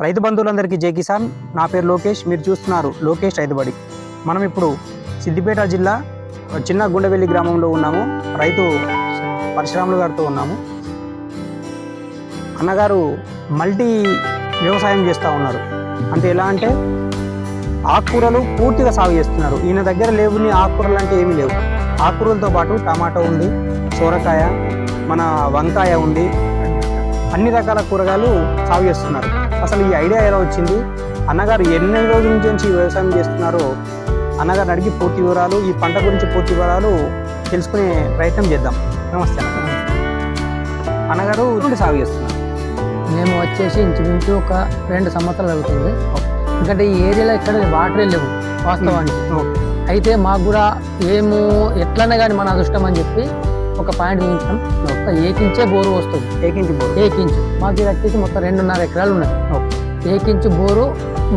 రైతు బంధువులందరికీ జై కిసాన్. నా పేరు లోకేష్. మీరు చూస్తున్నారు లోకేష్ రైతుబడి. మనం ఇప్పుడు సిద్దిపేట జిల్లా చిన్న గుండెవెల్లి గ్రామంలో ఉన్నాము. రైతు పరశురాములు గారితో ఉన్నాము. అన్నగారు మల్టీ వ్యవసాయం చేస్తూ ఉన్నారు. అంటే ఎలా అంటే ఆకుకూరలు పూర్తిగా సాగు చేస్తున్నారు. ఈయన దగ్గర లేవుని ఆకుకూరలు అంటే ఏమీ లేవు. ఆకుకూరలతో పాటు టమాటో ఉంది, సోరకాయ, మన వంకాయ ఉంది, అన్ని రకాల కూరగాయలు సాగు చేస్తున్నారు. అసలు ఈ ఐడియా ఎలా వచ్చింది, అన్నగారు ఎన్ని రోజుల నుంచి వ్యవసాయం చేస్తున్నారో అన్నగారిని అడిగి పూర్తి వివరాలు, ఈ పంట గురించి పూర్తి వివరాలు తెలుసుకునే ప్రయత్నం చేద్దాం. నమస్తే అన్నగారు. ఇప్పుడు సాగు చేస్తున్నారు. మేము వచ్చేసి ఇంచుమించు ఒక 2 సంవత్సరాలు అవుతుంది. ఎందుకంటే ఈ ఏరియాలో ఇక్కడ వాటరే లేవు వాస్తవానికి. అయితే మాకు కూడా ఎట్లనే కానీ మన అదృష్టం అని చెప్పి ఒక పాయింట్ చూపించాం. ఒక ఏకించే బోరు వస్తుంది. ఏకించు మాకు ఇది వచ్చేసి మొత్తం 2.5 ఎకరాలు ఉన్నాయి. ఏకించు బోరు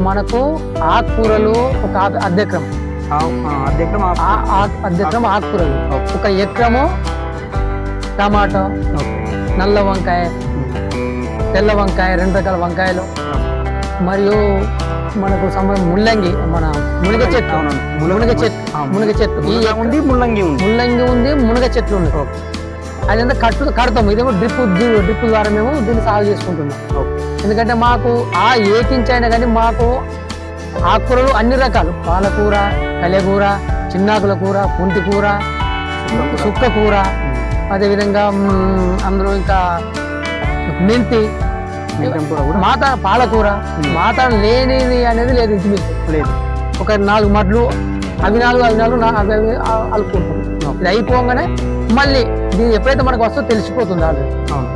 మనకు ఆకుకూరలు ఒక అర్ధెకరం ఆకుకూరలు, ఒక ఎకరము టమాటో, నల్ల వంకాయ, తెల్ల వంకాయ, 2 రకాల వంకాయలు, మరియు మనకు ముల్లంగి, మన మునగ చెట్టు ఉంది, ముల్లంగి ఉంది, మునగ చెట్లు ఉన్నాయి. అదంతా కడతాము. ఇది డ్రిప్ ద్వారా మేము దీన్ని సాగు చేసుకుంటున్నాం. ఎందుకంటే మాకు ఏకించైనా కానీ మాకు ఆకుకూరలు అన్ని రకాలు, పాలకూర, కలెకూర, చిన్నాకుల కూర, పుంటి కూర, సుక్క కూర, అదేవిధంగా అందులో ఇంకా మెంతి, పాలకూర, మాత లేనిది అనేది లేదు. లేదు. ఒక 4 మడ్లు అవి 4 అలుపుకుంటాం. ఇది అయిపోగానే మళ్ళీ దీని ఎప్పుడైతే మనకు వస్తుందో తెలిసిపోతుంది ఆల్రెడీ.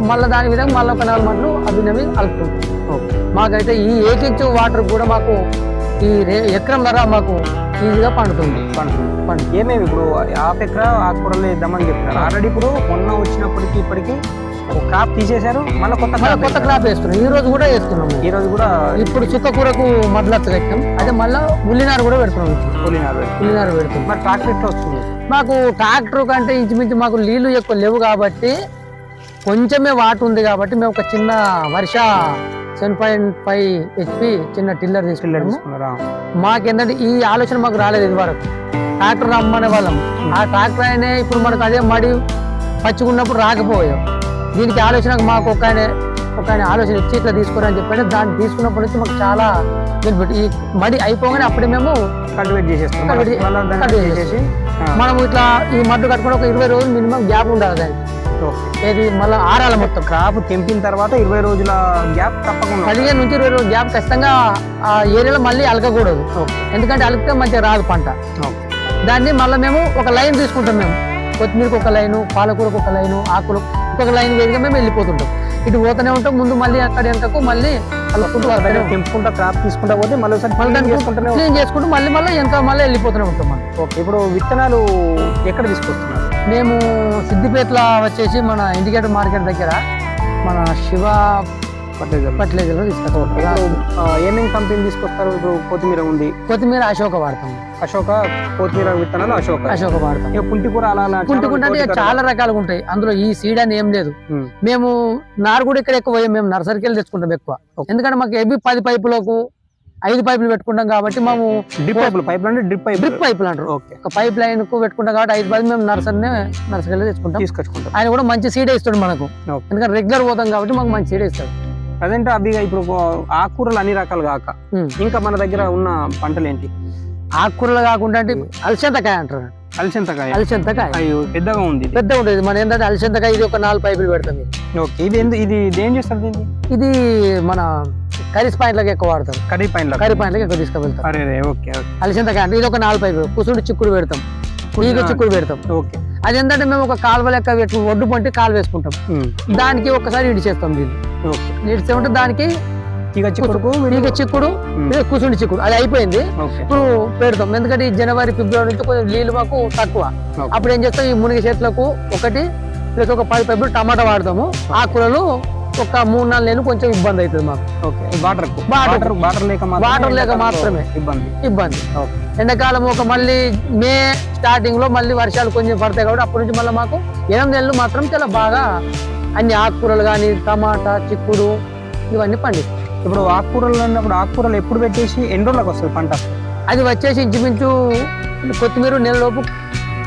మళ్ళీ దాని విధంగా మళ్ళీ ఒక 4 మడ్లు అవి అలుపుకుంటాం. మాకైతే ఈ ఏకించు వాటర్ కూడా మాకు ఈ ఎకరం ధర మాకు ఈజీగా పండుతుంది. ఏమేమి ఇప్పుడు 1/2 ఎకరా ఆకుకూరలు వేద్దామని చెప్తున్నారు. ఆల్రెడీ ఇప్పుడు మొన్న వచ్చినప్పటికీ ఇప్పటికీ ఒక క్రాప్ తీసేశారు, మళ్ళీ కొత్త క్రాప్ వేస్తున్నాం. ఈ రోజు కూడా వేస్తున్నాము. ఈ రోజు కూడా ఇప్పుడు చుక్కకూరకు మడ్లత్తు కట్టాం. అదే మళ్ళీ ఉల్లినారు కూడా పెడుతున్నాం. ఉల్లినారు పెడుతున్నాం. మరి ట్రాక్టర్ ఎట్లా వస్తుంది? మాకు ట్రాక్టర్ కంటే ఇంచుమించు మాకు నీళ్లు ఎక్కువ లేవు కాబట్టి కొంచెమే వాటర్ ఉంది కాబట్టి మేము ఒక చిన్న వర్ష 7.5 HP చిన్న టిల్లర్ తీసుకున్నాము. మాకేంటంటే ఈ ఆలోచన మాకు రాలేదు. ఇది వరకు ట్రాక్టర్ రమ్మనే వాళ్ళం. ఆ ట్రాక్టర్ అయినా ఇప్పుడు మనకు అదే మడి పచ్చుకున్నప్పుడు రాకపోయాం. దీనికి ఆలోచన మాకు ఒక ఆయన ఆలోచన ఇచ్చి ఇట్లా తీసుకోరని చెప్పండి. దాన్ని తీసుకున్నప్పటి నుంచి మాకు చాలా బెనిఫిట్. ఈ మడి అయిపోగానే అప్పుడే మేము కల్టివేట్ చేసేస్తాం. మనం ఇట్లా ఈ మడ్డు కట్టుకుని ఒక 20 రోజులు మినిమం గ్యాప్ ఉండాలి దానికి. ఏది మళ్ళీ ఆరాల మొత్తం క్రాప్ తెంపిన తర్వాత 20 రోజుల గ్యాప్ తప్పకుండా, 15 నుంచి 20 రోజుల గ్యాప్ ఖచ్చితంగా ఆ ఏరియాలో మళ్ళీ అలకకూడదు. ఎందుకంటే అలికితే మంచిగా రాదు పంట. దాన్ని మళ్ళీ మేము ఒక లైన్ తీసుకుంటాం. మేము కొత్తిమీరకు ఒక లైను, పాలకూరకు ఒక లైను, ఆకులు ఒక లైన్ వేదిగా మేము వెళ్ళిపోతుంటాం. ఇటు పోతూనే ఉంటాం. ముందు మళ్ళీ అక్కడ వెనకకు మళ్ళీ తెంపుకుంటా క్రాప్ తీసుకుంటా పోతే మళ్ళీ క్లీన్ చేసుకుంటూ మళ్ళీ వెనక మళ్ళీ వెళ్ళిపోతూనే ఉంటాం. మనం ఇప్పుడు విత్తనాలు ఎక్కడ తీసుకొస్తున్నారు? మేము సిద్దిపేటలో వచ్చేసి మన ఇండికేటర్ మార్కెట్ దగ్గర మన శివ ఫర్టిలైజర్ తీసుకొస్తాం. ఏమేమి కంపెనీ తీసుకొస్తారు? ఇప్పుడు కొత్తిమీర ఉంది, కొత్తిమీర అశోక వాడతాం. కొత్తిమీర విత్తనాలు అశోక వాడతాం. పుంటికూర పుంటికూర అంటే చాలా రకాలుగా ఉంటాయి. అందులో ఈ సీడ్ అని ఏం లేదు. మేము నారు కూడా ఇక్కడ ఎక్కువ మేము నర్సరీకి వెళ్ళి తెచ్చుకుంటాం ఎక్కువ. ఎందుకంటే మాకు ఎవి 10 పైపులకు 5 పైపులు పెట్టుకుంటాం కాబట్టి మేము డ్రిప్ పైపులు అంటారు. ఒక పైప్ లైన్ కు పెట్టుకుంటాం కాబట్టి 5 పైపులు మేము నర్సరీకి వెళ్ళి తీసుకొచ్చుకుంటాం. ఆయన కూడా మంచి సీడే ఇస్తాడు మనకు. ఎందుకంటే రెగ్యులర్ పోతాం కాబట్టి మాకు మంచి సీడే ఇస్తాడు. ప్రజెంట్ అవిగా ఇప్పుడు ఆకుకూరలు అన్ని రకాలు కాక ఇంకా మన దగ్గర ఉన్న పంటలు ఏంటి? ఆకుకూరలు కాకుండా అంటే అలసంతకాయ అంటారు. అలసంతకాయ పెద్దగా ఉంది. పెద్దగా ఉంటుంది. మన ఏంటంటే అలసంతకాయ ఇది ఒక 4 పైపులు పెడతాం. ఇది ఏం చేస్తారు? ఇది మన కర్రీస్ పాయింట్లకి ఎక్కువ వాడతాం. కర్రీ పాయింట్లకి ఎక్కువ తీసుకువెళ్తాం. అలసంతకాయ అంటే ఇది ఒక 4 పైపులు. కుసుడు చిక్కుడు పెడతాం, ఈగ చిక్కుడు పెడతాం. అది ఏంటంటే మేము ఒక కాలువ లెక్క ఒడ్డు పంటి కాలు వేసుకుంటాం. దానికి ఒకసారి ఇడిచేస్తాం. దీన్ని ఇడిచే ఉంటే దానికి ఈగ చిక్కుడు, కుసుండి చిక్కుడు అది అయిపోయింది. ఇప్పుడు పెడతాం. ఎందుకంటే ఈ జనవరి ఫిబ్రవరి నుంచి కొంచెం నీళ్ళు మాకు తక్కువ. అప్పుడు ఏం చేస్తాం, ఈ మునిగి చెట్లకు ఒకటి ప్లస్ ఒక 10 పైపులు టమాటా వాడతాము. ఆకుకూరలు ఒక 3-4 నెలలు కొంచెం ఇబ్బంది అవుతుంది మాకు. వాటర్ లేక మాత్రమే ఇబ్బంది. ఎండాకాలం ఒక మళ్ళీ మే స్టార్టింగ్ లో మళ్ళీ వర్షాలు కొంచెం పడతాయి కాబట్టి అప్పటి నుంచి మళ్ళీ మాకు 8 నెలలు మాత్రం చాలా బాగా అన్ని ఆకుకూరలు కానీ టమాటా, చిక్కుడు ఇవన్నీ పండిస్తాం. ఇప్పుడు ఆకుకూరలు అన్నప్పుడు ఆకుకూరలు ఎప్పుడు పెట్టేసి ఎన్ని రోజులకు వస్తుంది పంట? అది వచ్చేసి ఇంచుమించు కొత్తిమీర నెలలోపు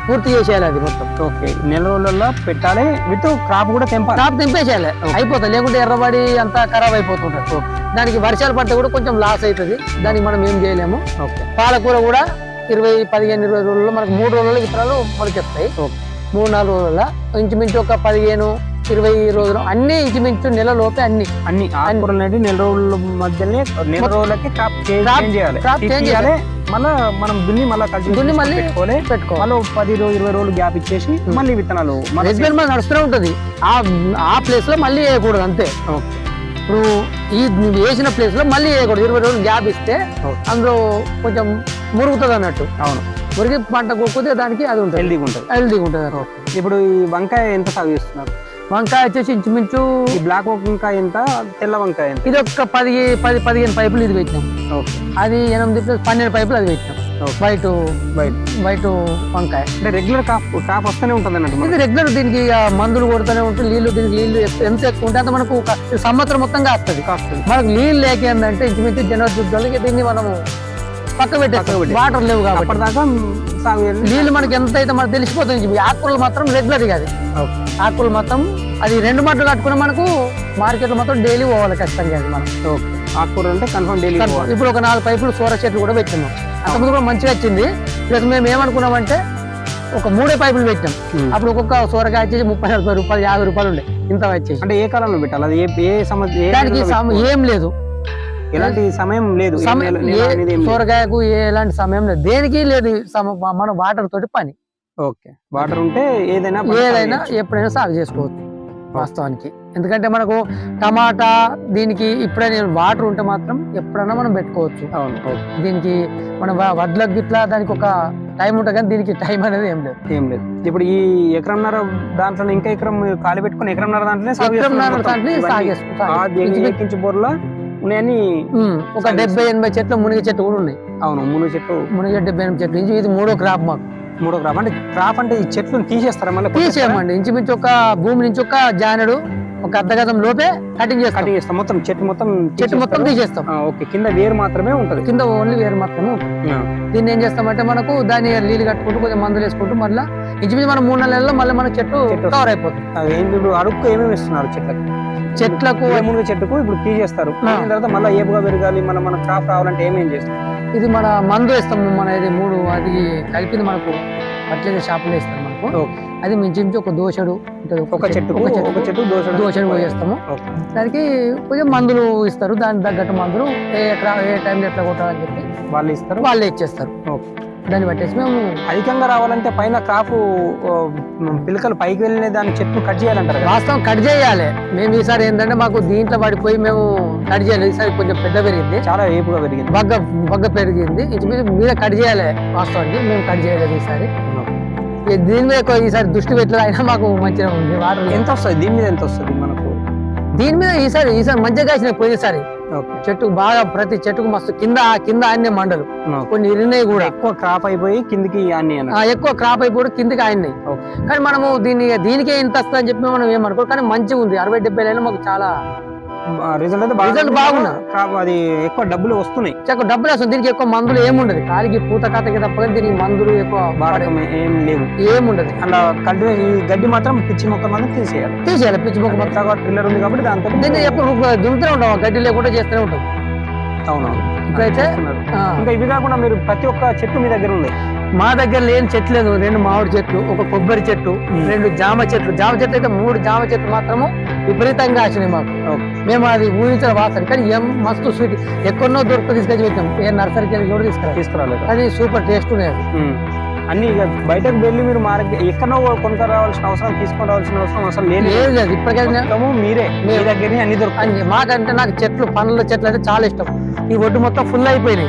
పూర్తి చేసేయాలి అది మొత్తం. ఓకే, నెల రోజులలో పెట్టాలి, విత్ క్రాప్ కూడా తెంపాలి. క్రాప్ తెంపేసేయాలి, అయిపోతుంది. లేకుంటే ఎర్రబడి అంతా ఖరాబ్ అయిపోతుంటది. దానికి వర్షాలు పడితే కూడా కొంచెం లాస్ అవుతుంది, దానికి మనం ఏం చేయలేము. ఓకే, పాలకూర కూడా 15-20 రోజుల్లో మనకు 3 రోజుల్లో విత్తనాలు మొలకెత్తాయి. 3-4 రోజుల్లో ఇంచుమించు ఒక 15-20 రోజులు అన్ని ఇంచుమించు నెల లోపే అన్ని ఆకుకూరలు అనేది నెల రోజుల మధ్యనే, నెల రోజులకి క్రాప్ చేంజ్ చేయాలి. మళ్ళీ మనం దున్ని మళ్ళీ పెట్టుకోవాలి. మళ్ళీ 10-20 రోజులు గ్యాప్ ఇచ్చేసి మళ్ళీ విత్తనాలు నడుస్తూనే ఉంటది. ఆ ప్లేస్ లో మళ్ళీ వేయకూడదు అంతే. ఇప్పుడు ఈ వేసిన ప్లేస్ లో మళ్ళీ వేయకూడదు. 20 రోజులు గ్యాప్ ఇస్తే అందులో కొంచెం మురుగుతుంది అన్నట్టు. అవును, మురిగి పంట కొద్దిగా దానికి అది ఉంటుంది, హెల్దీగా ఉంటుంది. ఇప్పుడు ఈ వంకాయ ఎంత సాగు చేస్తున్నారు? వంకాయ వచ్చేసి ఇంచుమించు ఈ బ్లాక్ వంకాయ ఎంత, తెల్ల వంకాయ ఎంత? ఇది ఒక 10-15 పైపులు ఇది పెట్టినాం. అది 8-12 పైపులు అది పెట్టినాం. వైట్ వంకాయ అంటే రెగ్యులర్ కాప్ వస్తూనే ఉంటుంది అన్నట్టు. ఇది రెగ్యులర్, దీనికి మందులు కొడుతూనే ఉంటుంది. నీళ్లు ఎంత ఎక్కువ ఉంటే అంత మనకు సంవత్సరం మొత్తంగా వస్తుంది. మనకు నీళ్ళు లేక ఏంటంటే ఇంచుమించు జనవరి ఫిబ్రవరికి దీన్ని మనము పక్క పెట్టేస్తాం, వాటర్ లేవు కాబట్టి. దాకా నీళ్ళు మనకి ఎంత అయితే మనకు తెలిసిపోతుంది. ఆకుకూరలు మాత్రం రెగ్యులర్ కాదు. ఆకుకూరలు మొత్తం అది 2 మట్టలు కట్టుకుని మనకు మార్కెట్ లో మొత్తం డైలీ పోవాలి ఖచ్చితంగా. అది మనం ఆకుకూరలు అంటే కన్ఫర్మ్ డైలీ. ఇప్పుడు ఒక 4 పైపులు సోర చెట్లు కూడా పెట్టినాం. అంతకుముందు కూడా మంచిగా వచ్చింది. ప్లస్ మేము ఏమనుకున్నామంటే ఒక 3 పైపులు పెట్టాం. అప్పుడు ఒక్కొక్క సోరకాయ వచ్చేసి 30-40 రూపాయలు, 50 రూపాయలు ఉండే. ఇంత వచ్చేసి అంటే ఏ కాలంలో పెట్టాలి? అది దానికి ఏం లేదు, ఎలాంటి సమయం లేదు. సోరకాయకు ఎలాంటి సమయం లేదు, దేనికి లేదు. మన వాటర్ తోటి పని. ఓకే, వాటర్ ఉంటే ఏదైనా ఎప్పుడైనా సాగు చేసుకోవచ్చు వాస్తవానికి. ఎందుకంటే మనకు టమాటా దీనికి ఇప్పుడైనా వాటర్ ఉంటే మాత్రం ఎప్పుడైనా మనం పెట్టుకోవచ్చు. దీనికి మన వడ్లకు గిట్లా దానికి ఒక టైం ఉంటుంది, కానీ దీనికి టైం అనేది ఏం లేదు. ఇప్పుడు ఈ ఎకరంన్నర దాంట్లో ఇంకా ఎకరం ఖాళీ పెట్టుకుని ఎకరంన్నర దాంట్లో బోర్లో ఉన్నాయని ఒక 70-80 చెట్లు మునిగి చెట్లు కూడా ఉన్నాయి. అవును, మునిగి 70-80 చెట్లు. ఇది 3వ క్రాప్ మాకు. 3వ క్రాప్ అంటే క్రాప్ అంటే ఈ చెట్లు తీసేస్తారా? మళ్ళీ తీసేయమండి. ఇంచుమించు ఒక భూమి నుంచి ఒక జానెడు ఒక అర్ధగజం లోపే కటింగ్ చేస్తాం. మొత్తం చెట్టు మొత్తం తీసేస్తాం. ఓకే, కింద వేరు మాత్రమే ఉంటది. కింద ఓన్లీ వేరు మాత్రమే ఉంటుంది. దీన్ని ఏం చేస్తామంటే మనకు దాన్ని నీళ్ళు కట్టుకుంటూ కొంచెం మందులు వేసుకుంటూ మళ్ళీ ఇంచుమించు మనం 3 నెలల్లో మళ్ళీ మన చెట్టు కవర్ అయిపోతుంది. ఇప్పుడు అడుక్కు ఏమేమి ఇస్తున్నారు చెట్లకు? మునిగి చెట్టుకు ఇప్పుడు తీసేస్తారు, తర్వాత మళ్ళీ ఏపుగా పెరగాలి, మన క్రాప్ రావాలంటే ఏమేం చేస్తారు? ఇది మన మందు వేస్తాం. మన ఇది 3 అది కలిపింది మనకు ఫర్టిలైజర్ షాపులో ఇస్తాం మనకు. అది మించి ఒక దోషడు ఒక చెట్టు దోషడు పోయేస్తాము. దానికి కొంచెం మందులు ఇస్తారు, దానికి తగ్గట్టు మందులు ఏ టైంలో ఎట్లా కొట్టాలని చెప్పి వాళ్ళే ఇచ్చేస్తారు. దాన్ని బట్టేసి మేము అధికంగా రావాలంటే పైన క్రాప్ పిలకలు పైకి వెళ్ళిన దాని చెట్టు కట్ చేయాలంటారు. వాస్తవం కట్ చేయాలి. మేము ఈసారి ఏంటంటే మాకు దీంట్లో పడిపోయి మేము కట్ చేయాలి. ఈసారి కొంచెం పెద్ద పెరిగింది, చాలా ఏపుగా పెరిగింది, బగ్గ పెరిగింది. మీద కట్ చేయాలి. వాస్తవానికి మేము కట్ చేయలేదు ఈసారి. దీని మీద ఈసారి దృష్టి పెట్టలేదు, అయినా మాకు మంచిగా ఉంది. వాటర్ ఎంత వస్తుంది దీని మీద? ఎంత వస్తుంది మనకు దీని మీద? ఈసారి మంచిగా కాసిన పోయినసారి చెట్టు బాగా, ప్రతి చెట్టుకు మస్తు కింద అన్నీ మండలు కొన్ని ఇరినాయి కూడా. ఎక్కువ క్రాప్ అయిపోయి కిందికి ఎక్కువ క్రాప్ అయిపోయి కిందికి ఆయన్నాయి. కానీ మనము దీనికే ఇంత వస్తుంది అని చెప్పి మనం ఏమనుకో, కానీ మంచిగా ఉంది. 60-70 మాకు చాలా రిజల్ట్ బాగుంది. అది ఎక్కువ డబ్బులు వస్తున్నాయి, డబ్బులు వస్తుంది. దీనికి ఎక్కువ మందులు ఏముండదు, కాలికి పూత కాతకి తప్ప దీనికి మందులు ఎక్కువ ఏం లేవు, ఏముండదు. అలా ఈ గడ్డి మాత్రం పిచ్చి మొక్క మాత్రం తీసేయాలి. పిచ్చి మొక్క మొత్తం పిల్లర్ ఉంది కాబట్టి దాంతో దీన్ని ఎప్పుడు దున్నుతూనే ఉంటాం, గడ్డి లేకుండా చేస్తూనే ఉంటాం. అవునవును. ఇప్పుడైతే ఇంకా ఇవి కాకుండా మీరు ప్రతి ఒక్క చెట్టు మీ దగ్గర ఉంది? మా దగ్గర లేని చెట్లు లేదు. 2 మామిడి చెట్లు, ఒక కొబ్బరి చెట్టు, 2 జామ చెట్లు. జామ చెట్లు అయితే 3 జామ చెట్లు మాత్రము విపరీతంగా వచ్చినాయి మాకు. మేము అది ఊహించిన వాసన, కానీ ఏం మస్తు స్వీట్. ఎక్కడో దొరుకుతూ తీసుకొచ్చి పెట్టాం, ఏ నర్సరీకి వెళ్ళి కూడా తీసుకురాలేదు. అది సూపర్ టేస్ట్ ఉండేది. అన్ని బయటకు వెళ్ళి మీరు మార్కెట్ ఎక్కడో కొనుక్కు రావాల్సిన అవసరం, తీసుకొని రావాల్సిన అవసరం అసలు లేదు. ఇప్పటికైనా మీరే మీ దగ్గర అన్ని దొరుకుతాయి. మాకంటే నాకు పండ్ల చెట్లు అంటే చాలా ఇష్టం. ఈ ఒడ్డు మొత్తం ఫుల్ అయిపోయినాయి.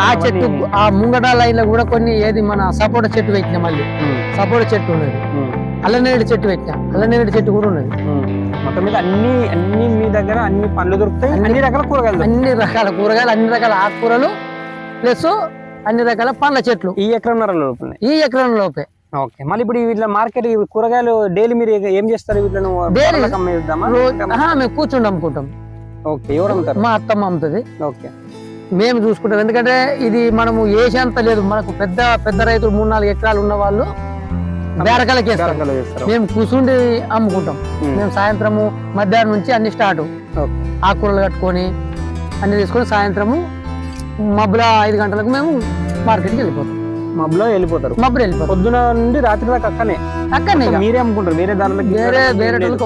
ఆ చెట్టు ఆ ముంగట లైన్ లో కూడా కొన్ని ఏది మన సపోటా చెట్టు పెట్టినా, మళ్ళీ సపోటా చెట్టు ఉన్నది, అల్లనేరేడు చెట్టు పెట్టినా, అల్లనేరేడు చెట్టు కూడా ఉన్నది. మొత్తం మీద అన్ని మీ దగ్గర అన్ని పండ్లు దొరుకుతాయి, అన్ని రకాల కూరగాయలు, అన్ని రకాల ఆకుకూరలు ప్లస్ అన్ని రకాల పండ్ల చెట్లు ఈ ఎకరం లోపే. ఓకే, మళ్ళీ ఇప్పుడు వీటిలో మార్కెట్ కూరగాయలు డైలీ మీరు ఏం చేస్తారు? వీటిలో మేము కూర్చుండి అమ్ముకుంటాం. ఓకే, ఎవరు అమ్ముతారు? మా అత్తమ్మ అమ్ముతుంది. ఓకే, మేము చూసుకుంటాం. ఎందుకంటే ఇది మనము వేసేంత లేదు. మనకు పెద్ద పెద్ద రైతులు 3-4 ఎకరాలు ఉన్న వాళ్ళు బేరకాలకి వేస్తారు. మేము కూర్చుండి అమ్ముకుంటాం. మేము సాయంత్రము మధ్యాహ్నం నుంచి అన్ని స్టార్ట్. ఆకుకూరలు కట్టుకొని అన్ని తీసుకొని సాయంత్రము మబ్బుల 5 గంటలకు మేము మార్కెట్కి వెళ్ళిపోతాం. మబ్బులో వెళ్ళిపోతారు. పొద్దున నుండి రాత్రి దాకా అక్కడనే మీరే అమ్ముకుంటారు? వేరే దానికి వేరే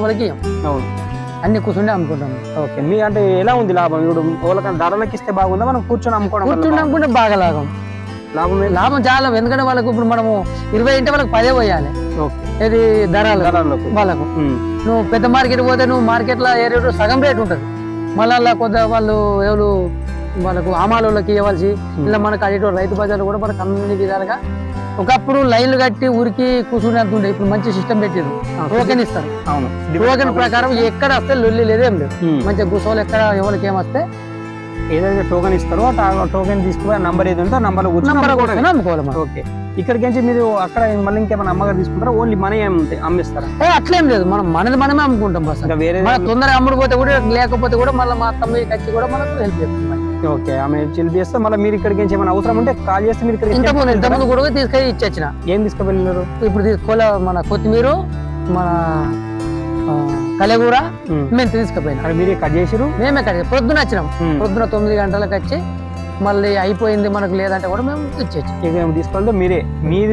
వాళ్ళకి అవును, అన్ని కూర్చుండి అమ్ముకుంటాం. ఓకే, మీ అంటే ఎలా ఉంది లాభం? ఇప్పుడు వాళ్ళకి ధరలకు ఇస్తే బాగుందా, మనం కూర్చొని అమ్ముకుంటే బాగా లాభం చాలా. ఎందుకంటే వాళ్ళకు ఇప్పుడు మనము 20 అంటే వాళ్ళకి 10 పోయాలి. ఇది ధరలు వాళ్ళకు. నువ్వు పెద్ద మార్కెట్ పోతే నువ్వు మార్కెట్ లో ఏ రేటు సగం రేటు ఉంటుంది. మళ్ళా కొద్దిగా వాళ్ళు ఎవరు వాళ్ళకు ఆమాలకి ఇవ్వాల్సి, ఇలా మనకు అటు రైతు బజార్లు కూడా మనకు అన్ని విధాలుగా. ఒకప్పుడు లైన్లు కట్టి ఊరికి కూర్చునేంత ఉండే. ఇప్పుడు మంచి సిస్టమ్ పెట్టారు. టోకెన్ ఇస్తారు. టోకెన్ ప్రకారం ఎక్కడ వస్తే లొల్లి లేదేం లేదు. మంచిగా కూర్చోవాలి. ఎక్కడ ఎవరికి ఏమొస్తే ఏదైతే టోకెన్ ఇస్తారో ఆ టోకెన్ తీసుకుని నంబర్ ఏది ఉంటే నంబర్ అమ్ముకోవాలి. ఓకే, ఇక్కడికి నుంచి మీరు అక్కడ మళ్ళీ ఇంకేమైనా అమ్మగారు తీసుకుంటారా? ఓన్లీ మనీ అమ్మిస్తారా? అట్లేం లేదు, మనం మనమే అమ్ముకుంటాం. బస్ వేరే తొందరగా అమ్ముడుపోతే కూడా లేకపోతే కూడా మళ్ళీ మా అత్తమ్మ వచ్చి కూడా మనకు హెల్ప్ చేస్తుంది. ఓకే, ఆమె హెల్ప్ చేస్తే మళ్ళీ మీరు ఇక్కడికి నుంచి ఏమైనా అవసరం ఉంటే కాల్ చేస్తే మీరు ఇక్కడ ఇంతకుముందు కూడా తీసుకెళ్ళి ఇచ్చిన. ఏం తీసుకువెళ్ళినారు? ఇప్పుడు తీసుకోలే మన కొత్తిమీర, మన కలగూర మేము తీసుకుపోయినా. మీరే కట్ చేసిరు? మేమే కట్ చేసి పొద్దున వచ్చినాం. పొద్దున 9 గంటలకు వచ్చి మళ్ళీ అయిపోయింది మనకు లేదంటే కూడా మేము ఇచ్చేచ్చు. తీసుకోవాలి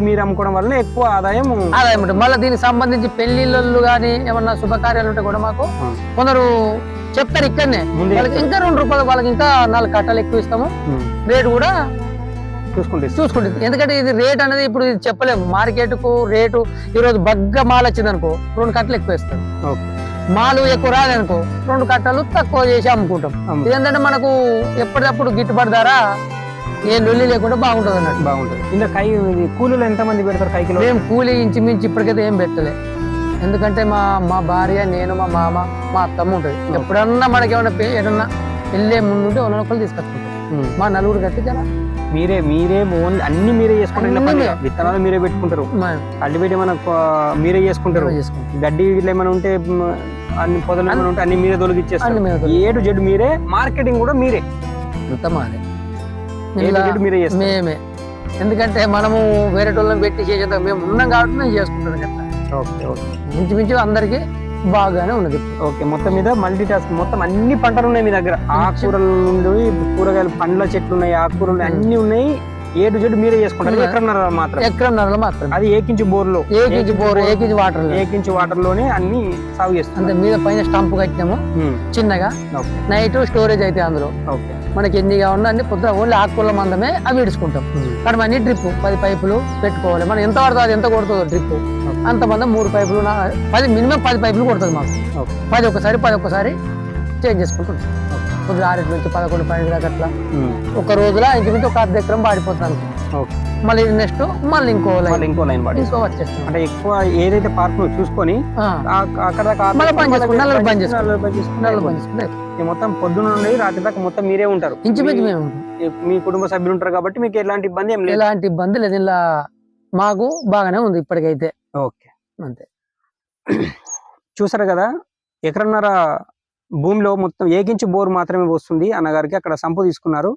మీరు అమ్ముకోవడం వల్ల ఎక్కువ ఆదాయం ఉంటుంది. మళ్ళీ దీనికి సంబంధించి పెళ్లిళ్ళు కానీ ఏమన్నా శుభకార్యాలు ఉంటే కూడా మాకు కొందరు చెప్తారు ఇక్కడనే. వాళ్ళకి ఇంకా 2 రూపాయలు, వాళ్ళకి ఇంకా 4 కట్టలు ఎక్కువ ఇస్తాము. రేటు కూడా చూసుకుంటుంది. ఎందుకంటే ఇది రేట్ అనేది ఇప్పుడు చెప్పలేము. మార్కెట్ కు రేటు ఈ రోజు బగ్గ మాల్ వచ్చింది అనుకో 2 కట్టలు ఎక్కువ ఇస్తాం. మాలు ఎక్కువ రాదనుకో 2 కట్టలు తక్కువ చేసి అమ్ముకుంటాం. ఏంటంటే మనకు ఎప్పటికప్పుడు గిట్టుబాటు ధర ఏ లొల్లి లేకుండా బాగుంటుంది అన్నట్టు. బాగుంటుంది. ఇంకా కూలీలు ఎంత మంది పెడతారు కైకిలో? మేము కూలీ ఇంచుమించు ఇప్పటికైతే ఏం పెట్టలే. ఎందుకంటే మా భార్య, నేను, మా మామ, మా అత్తమ్మ ఉంటుంది. ఎప్పుడన్నా మనకి ఏమన్నా వెళ్ళే ముందుంటే ఒకళ్ళు తీసుకొచ్చుకుంటాం. మా నలుగురు కట్టి జర మీరే అన్ని మీరే చేసుకుంటారు. విత్తనాలు మీరే పెట్టుకుంటారు. కల్టివేట్ ఏమైనా మీరే చేసుకుంటారు. గడ్డి ఏమైనా ఉంటే అన్ని పొదలు ఏమైనా ఉంటే అన్ని మీరే తొలగిచ్చేస్తారు. ఏటు జెడ్ మీరే. మార్కెటింగ్ కూడా మీరే. మీరే చేస్తారు. మేమే. ఎందుకంటే మనము వేరే వాళ్ళని పెట్టి చేసేద్దాం. మేము ఉన్నాం కాబట్టి మేము చేసుకుంటాం కదా. మించు అందరికి బాగానే ఉన్నది. ఓకే, మొత్తం మీద మల్టీ టాస్క్. మొత్తం అన్ని పంటలు ఉన్నాయి మీ దగ్గర. ఆకుకూరలు నుండి కూరగాయలు, పండ్ల చెట్లు ఉన్నాయి, ఆకుకూరలు అన్ని ఉన్నాయి. ఏ టు జెడ్ మీరే చేసుకుంటారు. ఎకరంన్నరలో మాత్రం. అది ఏకించి బోర్లో, ఏకించి వాటర్ లోనే అన్ని సాగు చేస్తాం. అంటే మీద పైన స్టంప్ కట్టినాము చిన్నగా. నైట్ స్టోరేజ్ అయితే అందులో మనకి ఎన్నిగా ఉన్నా అన్ని పొద్దున ఓన్లీ ఆకుకూరల మందమే అవి ఇడుచుకుంటాం. కానీ అన్ని డ్రిప్ 10 పైపులు పెట్టుకోవాలి. మనం ఎంత పడుతుంది అది ఎంత కొడుతుందో డ్రిప్ అంత మందం 3 పైపులు 10 మినిమం 10 పైపులు కొడుతుంది మాకు. 10 ఒక్కసారి చేంజ్ చేసుకుంటుంటాం. పొద్దున 6 నుంచి 11-12 దాకా అట్లా ఒక రోజులో ఇంచుమించు ఒక 1/2 ఎకరం పాడిపోతుంది. మళ్ళీ నెక్స్ట్ మళ్ళీ ఇంకో లైన్ వచ్చేస్తాం. అంటే ఎక్కువ ఏదైతే పార్క్ చూసుకొని మొత్తం పొద్దున నుండి రాత్రి దాకా మొత్తం మీరే ఉంటారు. ఇంచుమించు మేము మీ కుటుంబ సభ్యులు ఉంటారు కాబట్టి మీకు ఎలాంటి ఇబ్బంది ఏం లేదు. ఎలాంటి ఇబ్బంది లేదు. ఇలా మాకు బాగానే ఉంది ఇప్పటికైతే. ఓకే, అంతే. చూసారు కదా, ఎకరన్నర భూమిలో మొత్తం ఏకించి బోర్ మాత్రమే వస్తుంది అన్నగారికి. అక్కడ సంపు తీసుకున్నారు.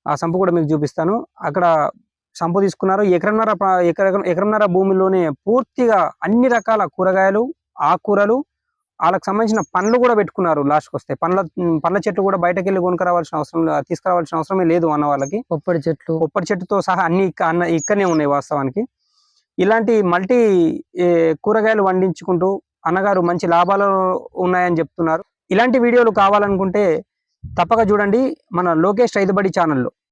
ఆ సంపు కూడా మీకు చూపిస్తాను. అక్కడ సంపు తీసుకున్నారు. ఎకరన్నర భూమిలోనే పూర్తిగా అన్ని రకాల కూరగాయలు, ఆకుకూరలు, వాళ్ళకి సంబంధించిన పండ్లు కూడా పెట్టుకున్నారు. లాస్ట్కి వస్తే పండ్ల చెట్లు కూడా బయటకు వెళ్ళి తీసుకురావాల్సిన అవసరమే లేదు అన్న వాళ్ళకి. పొప్పటి చెట్టుతో సహా అన్ని ఇక్కడనే ఉన్నాయి వాస్తవానికి. ఇలాంటి మల్టీ కూరగాయలు వండించుకుంటూ అన్నగారు మంచి లాభాలు ఉన్నాయని చెప్తున్నారు. ఇలాంటి వీడియోలు కావాలనుకుంటే తప్పక చూడండి మన లోకేష్ రైతుబడి ఛానల్లో.